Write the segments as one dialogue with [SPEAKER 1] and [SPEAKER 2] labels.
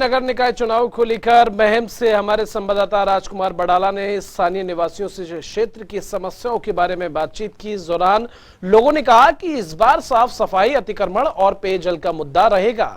[SPEAKER 1] नगर निकाय चुनाव को लेकर महम से हमारे संवाददाता राजकुमार बडाला ने स्थानीय निवासियों से क्षेत्र की समस्याओं के बारे में बातचीत की। इस दौरान लोगों ने कहा कि इस बार साफ सफाई, अतिक्रमण और पेयजल का मुद्दा रहेगा।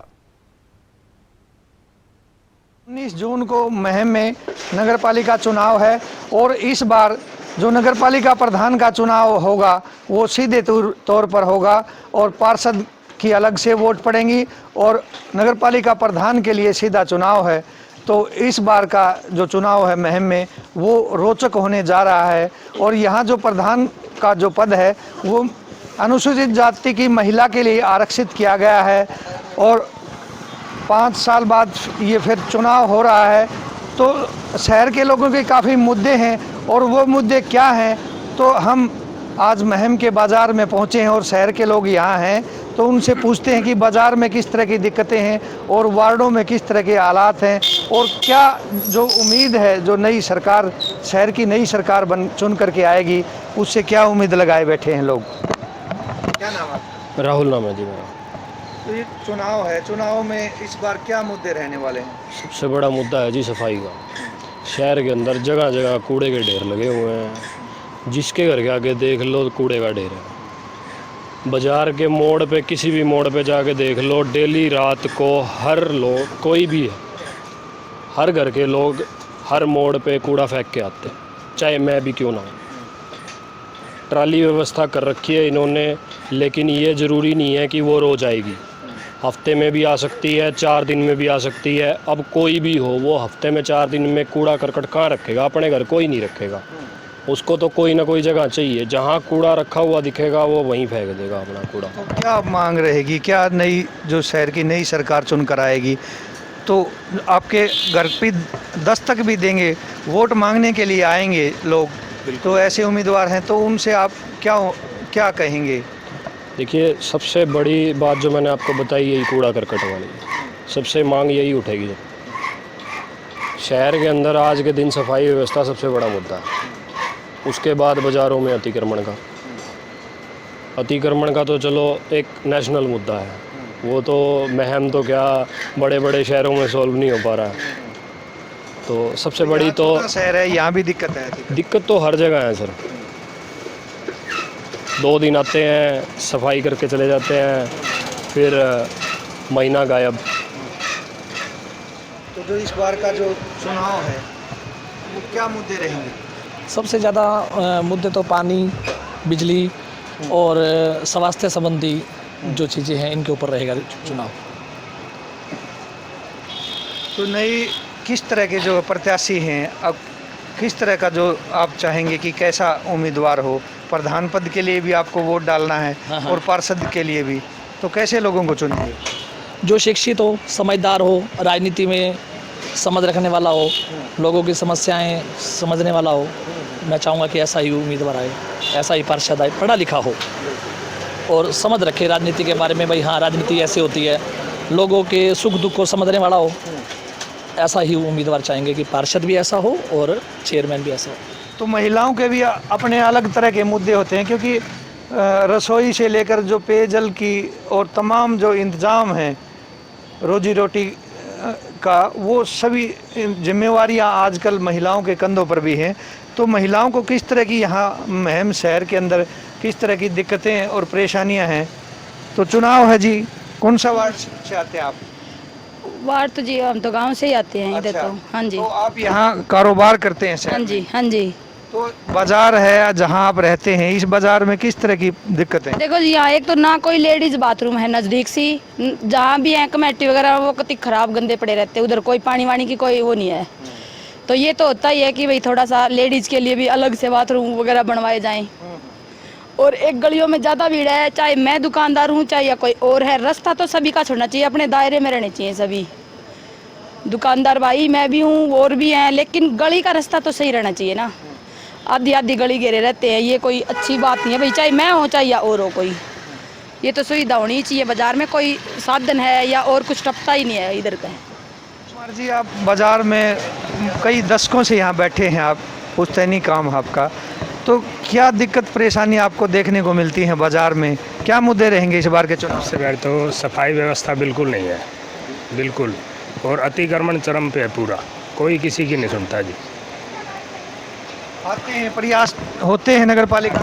[SPEAKER 2] 19 जून को महम में नगरपालिका चुनाव है और इस बार जो नगरपालिका प्रधान का चुनाव होगा वो सीधे तौर पर होगा और पार्षद की अलग से वोट पड़ेंगी और नगरपालिका प्रधान के लिए सीधा चुनाव है। तो इस बार का जो चुनाव है महम में वो रोचक होने जा रहा है और यहाँ जो प्रधान का जो पद है वो अनुसूचित जाति की महिला के लिए आरक्षित किया गया है और 5 साल बाद ये फिर चुनाव हो रहा है। तो शहर के लोगों के काफ़ी मुद्दे हैं और वो मुद्दे क्या हैं, तो हम आज महम के बाज़ार में पहुँचे हैं और शहर के लोग यहाँ हैं तो उनसे पूछते हैं कि बाज़ार में किस तरह की दिक्कतें हैं और वार्डों में किस तरह के हालात हैं और क्या जो उम्मीद है जो नई सरकार, शहर की नई सरकार चुन करके आएगी, उससे क्या उम्मीद लगाए बैठे हैं लोग। क्या नाम है?
[SPEAKER 3] राहुल नाम है जी मेरा।
[SPEAKER 2] तो ये चुनाव है, चुनाव में इस बार क्या मुद्दे रहने वाले हैं?
[SPEAKER 3] सबसे बड़ा मुद्दा है जी सफाई का। शहर के अंदर जगह जगह कूड़े के ढेर लगे हुए हैं, जिसके घर के आगे देख लो कूड़े का ढेर है। बाज़ार के मोड़ पे, किसी भी मोड़ पे जाके देख लो, डेली रात को हर लोग, कोई भी है, हर घर के लोग हर मोड़ पे कूड़ा फेंक के आते हैं, चाहे मैं भी क्यों ना हूँ। ट्राली व्यवस्था कर रखी है इन्होंने, लेकिन ये ज़रूरी नहीं है कि वो रोज़ आएगी। हफ्ते में भी आ सकती है, 4 दिन में भी आ सकती है। अब कोई भी हो, वो हफ्ते में 4 दिन में कूड़ा करकट कहाँ रखेगा? अपने घर कोई नहीं रखेगा, उसको तो कोई ना कोई जगह चाहिए। जहाँ कूड़ा रखा हुआ दिखेगा वो वहीं फेंक देगा अपना कूड़ा।
[SPEAKER 2] तो क्या मांग रहेगी, क्या नई जो शहर की नई सरकार चुन कर आएगी तो आपके घर पे दस्तक भी देंगे, वोट मांगने के लिए आएंगे लोग, तो ऐसे उम्मीदवार हैं तो उनसे आप क्या कहेंगे?
[SPEAKER 3] देखिए, सबसे बड़ी बात जो मैंने आपको बताई यही कूड़ा करकट वाली, सबसे मांग यही उठेगी। शहर के अंदर आज के दिन सफाई व्यवस्था सबसे बड़ा मुद्दा है, उसके बाद बाज़ारों में अतिक्रमण का तो चलो एक नेशनल मुद्दा है, वो तो महम तो क्या बड़े बड़े शहरों में सॉल्व नहीं हो पा रहा है। तो सबसे बड़ी तो
[SPEAKER 2] शहर है, यहाँ भी दिक्कत है।
[SPEAKER 3] दिक्कत तो हर जगह है सर। 2 दिन आते हैं, सफाई करके चले जाते हैं, फिर महीना गायब।
[SPEAKER 2] तो जो इस बार का जो चुनाव है वो क्या मुद्दे रहेंगे?
[SPEAKER 4] सबसे ज़्यादा मुद्दे तो पानी, बिजली और स्वास्थ्य संबंधी जो चीज़ें हैं इनके ऊपर रहेगा चुनाव।
[SPEAKER 2] तो नई किस तरह के जो प्रत्याशी हैं, अब किस तरह का जो आप चाहेंगे कि कैसा उम्मीदवार हो? प्रधान पद के लिए भी आपको वोट डालना है और पार्षद के लिए भी, तो कैसे लोगों को चुनेंगे?
[SPEAKER 4] जो शिक्षित हो, समझदार हो, राजनीति में समझ रखने वाला हो, लोगों की समस्याएं समझने वाला हो। मैं चाहूँगा कि ऐसा ही उम्मीदवार आए, ऐसा ही पार्षद आए, पढ़ा लिखा हो और समझ रखे राजनीति के बारे में। भाई हाँ, राजनीति ऐसे होती है, लोगों के सुख दुख को समझने वाला हो, ऐसा ही उम्मीदवार चाहेंगे कि पार्षद भी ऐसा हो और चेयरमैन भी ऐसा हो।
[SPEAKER 2] तो महिलाओं के भी अपने अलग तरह के मुद्दे होते हैं, क्योंकि रसोई से लेकर जो पेयजल की और तमाम जो इंतज़ाम हैं रोजी रोटी का, वो सभी जिम्मेवारियां आजकल महिलाओं के कंधों पर भी हैं। तो महिलाओं को किस तरह की यहाँ महम शहर के अंदर किस तरह की दिक्कतें और परेशानियां हैं? तो चुनाव है जी, कौन सा वार्ड से आते हैं आप?
[SPEAKER 5] वार्ड तो जी हम तो गांव से ही आते हैं इधर।
[SPEAKER 2] अच्छा,
[SPEAKER 5] तो हाँ जी।
[SPEAKER 2] तो आप यहाँ कारोबार करते हैं शहर
[SPEAKER 5] हाँ जी,
[SPEAKER 2] में?
[SPEAKER 5] हाँ जी।
[SPEAKER 2] तो बाजार है जहाँ आप रहते हैं, इस बाजार में किस तरह की दिक्कतें?
[SPEAKER 5] देखो जी, यहाँ एक तो ना कोई लेडीज बाथरूम है नजदीक सी, जहाँ भी है कमेटी वगैरह वो कितनी खराब गंदे पड़े रहते हैं, उधर कोई पानी वानी की कोई वो नहीं है। तो ये तो होता ही है कि भाई थोड़ा सा लेडीज के लिए भी अलग से बाथरूम वगैरह बनवाए जाएं। और एक गलियों में ज्यादा भीड़ है, चाहे मैं दुकानदार हूँ चाहे या कोई और है, रास्ता तो सभी का छोड़ना चाहिए, अपने दायरे में रहने चाहिए सभी दुकानदार भाई। मैं भी हूँ और भी हैं, लेकिन गली का रास्ता तो सही रहना चाहिए ना। आधी आधी गली घेरे रहते हैं, ये कोई अच्छी बात नहीं है भाई, चाहे मैं हो चाहे या और हो कोई। ये तो सुविधा होनी चाहिए, बाजार में कोई साधन है या और कुछ टपता ही नहीं है इधर का।
[SPEAKER 2] कुमार जी, आप बाजार में कई दशकों से यहाँ बैठे हैं, आप पुश्तैनी काम आपका, तो क्या दिक्कत परेशानी आपको देखने को मिलती है बाजार में? क्या मुद्दे रहेंगे इस बार के चुनाव?
[SPEAKER 6] सबसे पहले तो सफाई व्यवस्था बिल्कुल नहीं है, बिल्कुल और अतिक्रमण चरम पे है पूरा, कोई किसी की नहीं सुनता जी।
[SPEAKER 2] आते हैं, प्रयास होते हैं नगर पालिका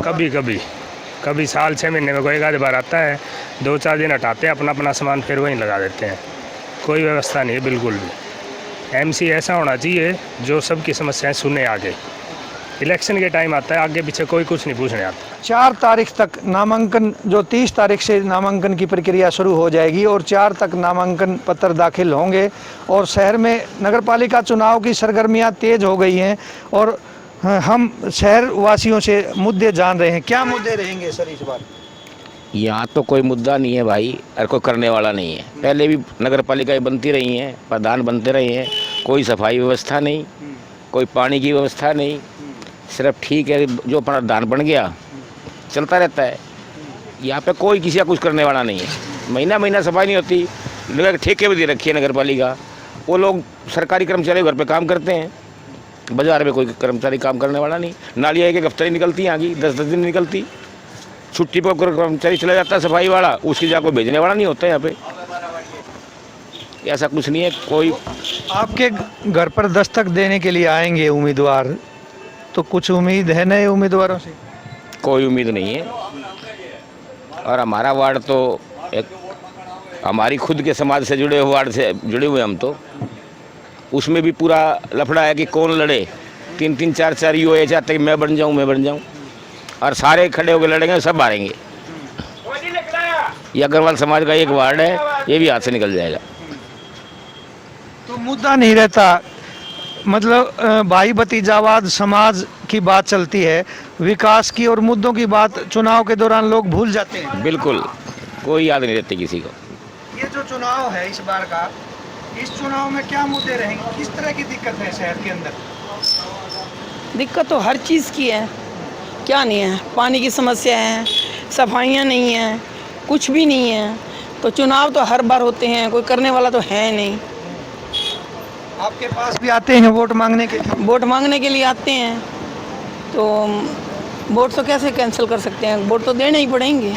[SPEAKER 6] कभी साल 6 महीने में कोई एक आध बार आता है, 2-4 दिन हटाते हैं, अपना अपना सामान फिर वहीं लगा देते हैं। कोई व्यवस्था नहीं है बिल्कुल भी। एमसी ऐसा होना चाहिए जो सबकी समस्याएं सुने आगे। इलेक्शन के टाइम आता है, आगे पीछे कोई कुछ नहीं पूछने आता।
[SPEAKER 2] 4 तारीख तक नामांकन, जो 30 तारीख से नामांकन की प्रक्रिया शुरू हो जाएगी और 4 तक नामांकन पत्र दाखिल होंगे और शहर में नगर पालिका चुनाव की सरगर्मियां तेज हो गई हैं और हम शहर वासियों से मुद्दे जान रहे हैं। क्या मुद्दे रहेंगे सर इस बार?
[SPEAKER 7] यहाँ तो कोई मुद्दा नहीं है भाई, और कोई करने वाला नहीं है। पहले भी नगर पालिकाएँ बनती रही हैं, प्रधान बनते रहे हैं, कोई सफाई व्यवस्था नहीं, कोई पानी की व्यवस्था नहीं। सिर्फ ठीक है जो प्रधान बन गया चलता रहता है। यहाँ पे कोई किसी का कुछ करने वाला नहीं है। महीना महीना सफाई नहीं होती। लोग ठेके भी दे रखी है नगर पालिका, वो लोग सरकारी कर्मचारी घर पे काम करते हैं, बाजार में कोई कर्मचारी काम करने वाला नहीं। नालियाँ एक हफ्ते ही निकलती हैं, आगे 10-10 दिन निकलती। छुट्टी पर कर्मचारी चला जाता है सफाई वाला, उसकी जगह कोई भेजने वाला नहीं होता है यहाँ पे। ऐसा कुछ नहीं है। कोई
[SPEAKER 2] आपके घर पर दस्तक देने के लिए आएंगे उम्मीदवार, तो कुछ उम्मीद है नए उम्मीदवारों से?
[SPEAKER 7] कोई उम्मीद नहीं है। और हमारा वार्ड तो एक हमारी खुद के समाज से जुड़े हुए वार्ड से जुड़े हुए हम, तो उसमें भी पूरा लफड़ा है कि कौन लड़े। 3-3, 4-4 ये चाहते कि मैं बन जाऊं, और सारे खड़े होकर लड़ेंगे, सब हारेंगे। ये अग्रवाल समाज का एक वार्ड है, ये भी हाथ से निकल जाएगा।
[SPEAKER 2] तो मुद्दा नहीं रहता, मतलब भाई भतीजावाद समाज की बात चलती है, विकास की और मुद्दों की बात चुनाव के दौरान लोग भूल जाते हैं।
[SPEAKER 7] बिल्कुल कोई याद नहीं रहती किसी को।
[SPEAKER 2] ये जो चुनाव है इस बार का, इस चुनाव में क्या मुद्दे रहेंगे? किस तरह की दिक्कत है शहर के अंदर?
[SPEAKER 8] दिक्कत तो हर चीज़ की है, क्या नहीं है। पानी की समस्या है, सफाइयाँ नहीं हैं, कुछ भी नहीं है। तो चुनाव तो हर बार होते हैं, कोई करने वाला तो है नहीं।
[SPEAKER 2] आपके पास भी आते हैं वोट मांगने के लिए?
[SPEAKER 8] वोट मांगने के लिए आते हैं, तो वोट तो कैसे कैंसिल कर सकते हैं, वोट तो देने ही पड़ेंगे।